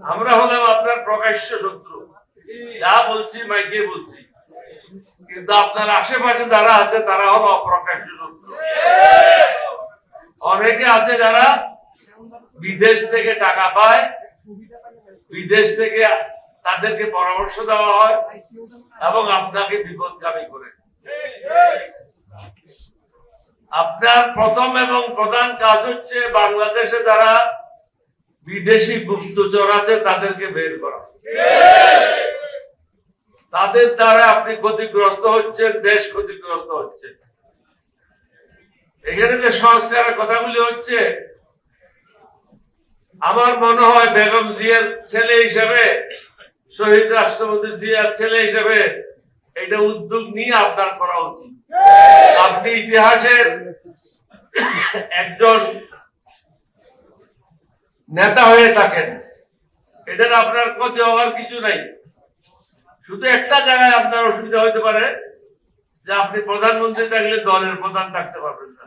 আমরা হলাম আপনার প্রকাশ্য শত্রু, যা বলছি মাইকে বলছি, কিন্তু আপনার আশেপাশে যারা আছে তারা হলো অপ্রকাশ্য শত্রু। অনেকে আছে যারা বিদেশ থেকে টাকা পায়, বিদেশ থেকে তাদেরকে পরামর্শ দেওয়া হয় এবং আপনাকে বিপদগামী করে। আপনার প্রথম এবং প্রধান কাজ হচ্ছে বাংলাদেশে যারা বিদেশি গুপ্তচর আছে তাদেরকে বের করা। তাদের দ্বারা আপনি ক্ষতিগ্রস্ত হচ্ছেন, দেশ ক্ষতিগ্রস্ত হচ্ছে। এখানে যে সংস্কারের কথাগুলি হচ্ছে, আমার মনে হয় বেগম জিয়ার ছেলে হিসেবে, শহীদ রাষ্ট্রপতি জিয়ার ছেলে হিসেবে এটা উদ্যোগ নিয়ে আপনার করা উচিত। আপনি ইতিহাসের একজন নেতা হয়ে থাকেন, এটার আপনার ক্ষতি হওয়ার কিছু নাই। শুধু একটা জায়গায় আপনার অসুবিধা হইতে পারে যে আপনি প্রধানমন্ত্রী থাকলে দলের প্রধান থাকতে পারবেন না।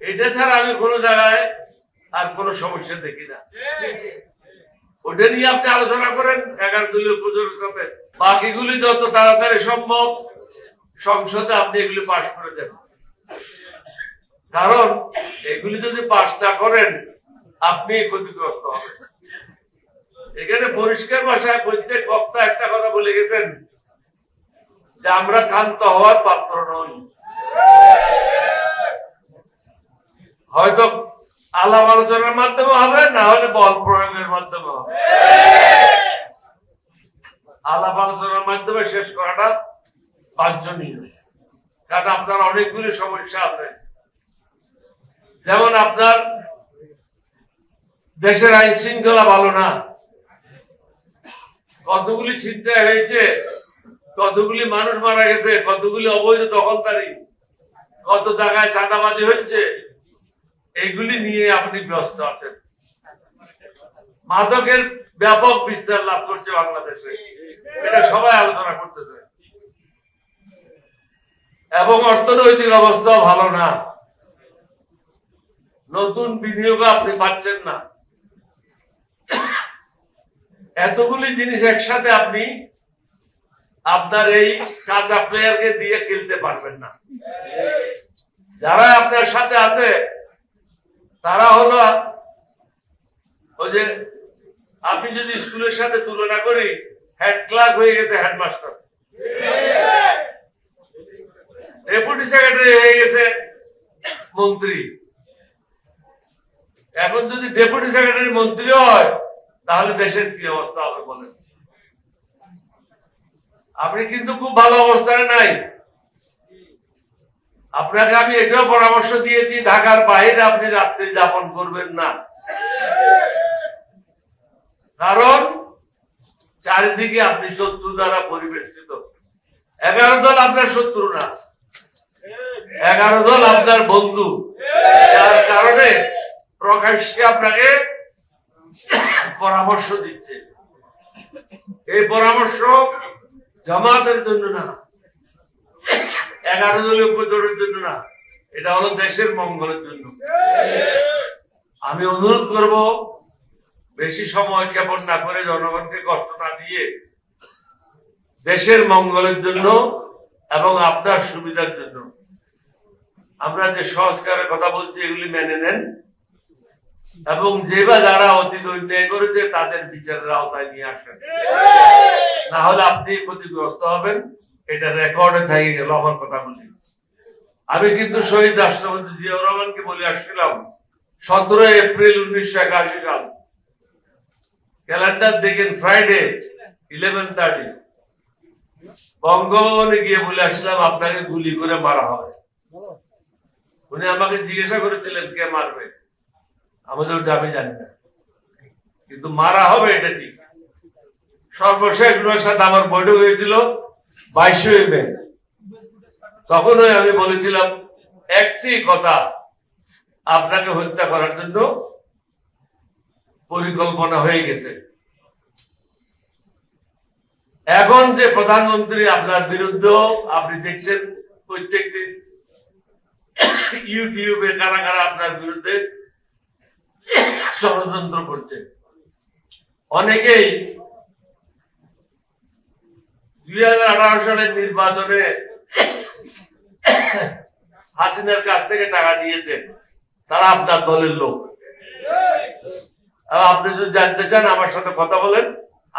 এটা ছাড়া আমি কোনো জায়গায় আর কোনো সমস্যা দেখি না। ওটা নিয়ে আপনি আলোচনা করেন 11 দলীয় প্রযোজক সাথে, বাকিগুলি যত তাড়াতাড়ি সম্ভব সংসদে আপনি এগুলি পাশ করে দেন। কারণ এগুলি যদি পাশ না করেন আপনি ক্ষতিগ্রস্ত হবেন। এখানে পরিষ্কার ভাষায় প্রত্যেক বক্তা একটা কথা বলে গেছেন যে আমরা ক্ষান্ত হওয়ার পাত্র নই। হয়তো আলাপ আলোচনার মাধ্যমে হবে, না হলে বল প্রয়োগের মাধ্যমে হবে। আলাপ আলোচনার মাধ্যমে শেষ করাটা বাঞ্ছনীয়, কারণ আপনার অনেকগুলি সমস্যা আছে। যেমন আপনার দেশের আইন শৃঙ্খলা ভালো না, কতগুলি ছিনতাই হয়েছে, কতগুলি মানুষ মারা গেছে, কতগুলি অবৈধ দখলদারি, কত জায়গায় চাঁদাবাজি হচ্ছে, এগুলি নিয়ে আপনি ব্যস্ত আছেন। মাদকের ব্যাপক বিস্তার লাভ করছে বাংলাদেশে, এটা সবাই আলোচনা করতেছে। এবং অর্থনৈতিক অবস্থা ভালো না, নতুন বিনিয়োগ আপনি পাচ্ছেন না। এতগুলি জিনিস একসাথে আপনি আপনার এই কাঁচা প্লেয়ারকে দিয়ে খেলতে পারবেন না। যারা আপনার সাথে আছে তারা হলো ওই যে আপনি যদি স্কুলের সাথে তুলনা করি, হেড ক্লার্ক হয়ে গেছে হেডমাস্টার, ডেপুটি সেক্রেটারি হয়ে গেছে মন্ত্রী। এখন যদি ডেপুটি সেক্রেটারি মন্ত্রী হয় তাহলে দেশের কি অবস্থা হবে বলেন? আপনি কিন্তু খুব ভালো অবস্থায় নাই। আপনাকে আমি এটাও পরামর্শ দিয়েছি, ঢাকার বাইরে আপনি রাত্রি যাপন করবেন না, কারণ চারিদিকে আপনি শত্রু দ্বারা পরিবেষ্টিত। 11 দল আপনার শত্রু না, 11 দল আপনার বন্ধু, যার কারণে প্রকাশ্যে আপনাকে পরামর্শ দিচ্ছে। এই পরামর্শ জামাতের জন্য না, 11 দলীয় প্রচারের জন্য না, এটা হলো দেশের মঙ্গলের জন্য। আমি অনুরোধ করব বেশি সময় ক্ষেপণ না করে, জনগণকে কষ্ট না দিয়ে, দেশের মঙ্গলের জন্য এবং আপনার সুবিধার জন্য আমরা যে সংস্কারের কথা বলছি এগুলি মেনে নেন, এবং যেবা যারা অতীত অন্যায় করেছে তাদের বিচারের আওতায় নিয়ে আসেন, না হলে আপনি ক্ষতিগ্রস্ত হবেন। এটা রেকর্ডে থেকে গেল আমার কথা বলি। আমি কিন্তু শহীদ রাষ্ট্রপতি জিয়াউর রহমানকে বলে আসছিলাম 17 এপ্রিল 1981 সাল, ক্যালেন্ডার দেখেন, ফ্রাইডে 11:30 বঙ্গভবনে গিয়ে বলে আসলাম আপনাকে গুলি করে মারা হবে। উনি আমাকে জিজ্ঞাসা করেছিলেন কে মারবে, আমাদের ওটা আমি জানি না, কিন্তু মারা হবে এটা ঠিক। সর্বশেষ ওনার সাথে আমার বৈঠক হয়েছিল 22 মে। তখনই আমি বলেছিলাম একটি কথা, আপনাকে হত্যা করার জন্য পরিকল্পনা হয়ে গেছে। এখন যে প্রধানমন্ত্রী আপনার বিরুদ্ধে আপনি দেখছেন প্রত্যেকদিন ইউটিউবে কারা কারা আপনার বিরুদ্ধে ষড়যন্ত্র করছে, অনেকেই 2018 সালের নির্বাচনে হাসিনার কাছ থেকে টাকা নিয়েছেন, তারা আপনার দলের লোক। আপনি যদি জানতে চান আমার সাথে কথা বলেন,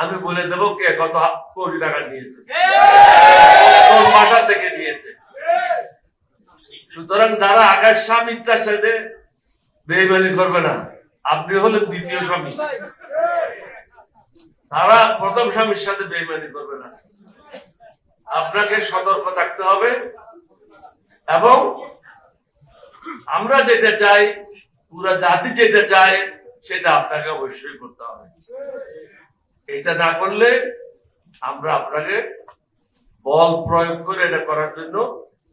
আমি বলে দেবো কে কত কোটি টাকা নিয়েছে, কোন ভাষা থেকে নিয়েছে। সুতরাং যারা আকাশ স্বামীর সাথে বেইমানি করবে না, আপনি হলেন দ্বিতীয় স্বামী, তারা প্রথম স্বামীর সাথে বেইমানি করবে না। আপনাকে সতর্ক থাকতে হবে এবং আমরা যেতে চাই, পুরা জাতি যেতে চায়, সেটা আপনাকে অবশ্যই করতে হবে। এটা না করলে আমরা আপনাকে বল প্রয়োগ করে এটা করার জন্য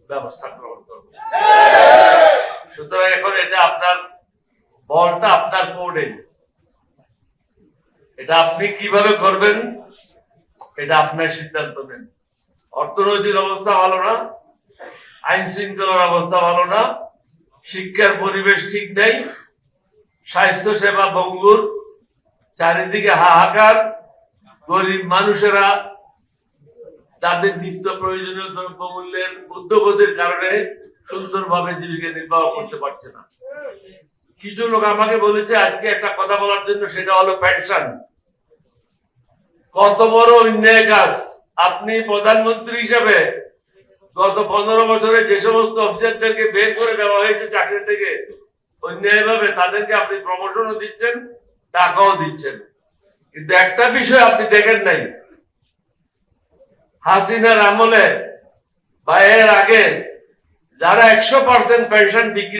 ব্যবস্থা গ্রহণ করব। সুতরাং এখন এটা আপনার বলটা আপনার কোর্টে, এটা আপনি কিভাবে করবেন এটা আপনার সিদ্ধান্ত নেন। অর্থনৈতিক অবস্থা ভালো না, আইন শৃঙ্খলার অবস্থা ভালো না, শিক্ষার পরিবেশ ঠিক নেই, স্বাস্থ্য সেবা ভঙ্গুর, চারিদিকে হাহাকার, গরিব মানুষেরা তাদের নিত্য প্রয়োজনীয় দ্রব্যমূল্যের ঊর্ধ্বগতির কারণে সুন্দরভাবে জীবিকা নির্বাহ করতে পারছে না। কিছু লোক আমাকে বলেছে আজকে একটা কথা বলার জন্য, সেটা হলো পেনশন। কত বড় অন্যায় কাজ! আপনি প্রধানমন্ত্রী হিসেবে গত 15 বছরে যে সমস্ত অফিসারদেরকে বের করে দেওয়া হয়েছে চাকরি থেকে অন্যায় ভাবে, তাদেরকে আপনি প্রমোশনও দিচ্ছেন, টাকাও দিচ্ছেন। কিন্তু একটা বিষয় আপনি দেখেন নাই, হাসিনার আমলে বা এর আগে যারা 100% পেনশন বিক্রি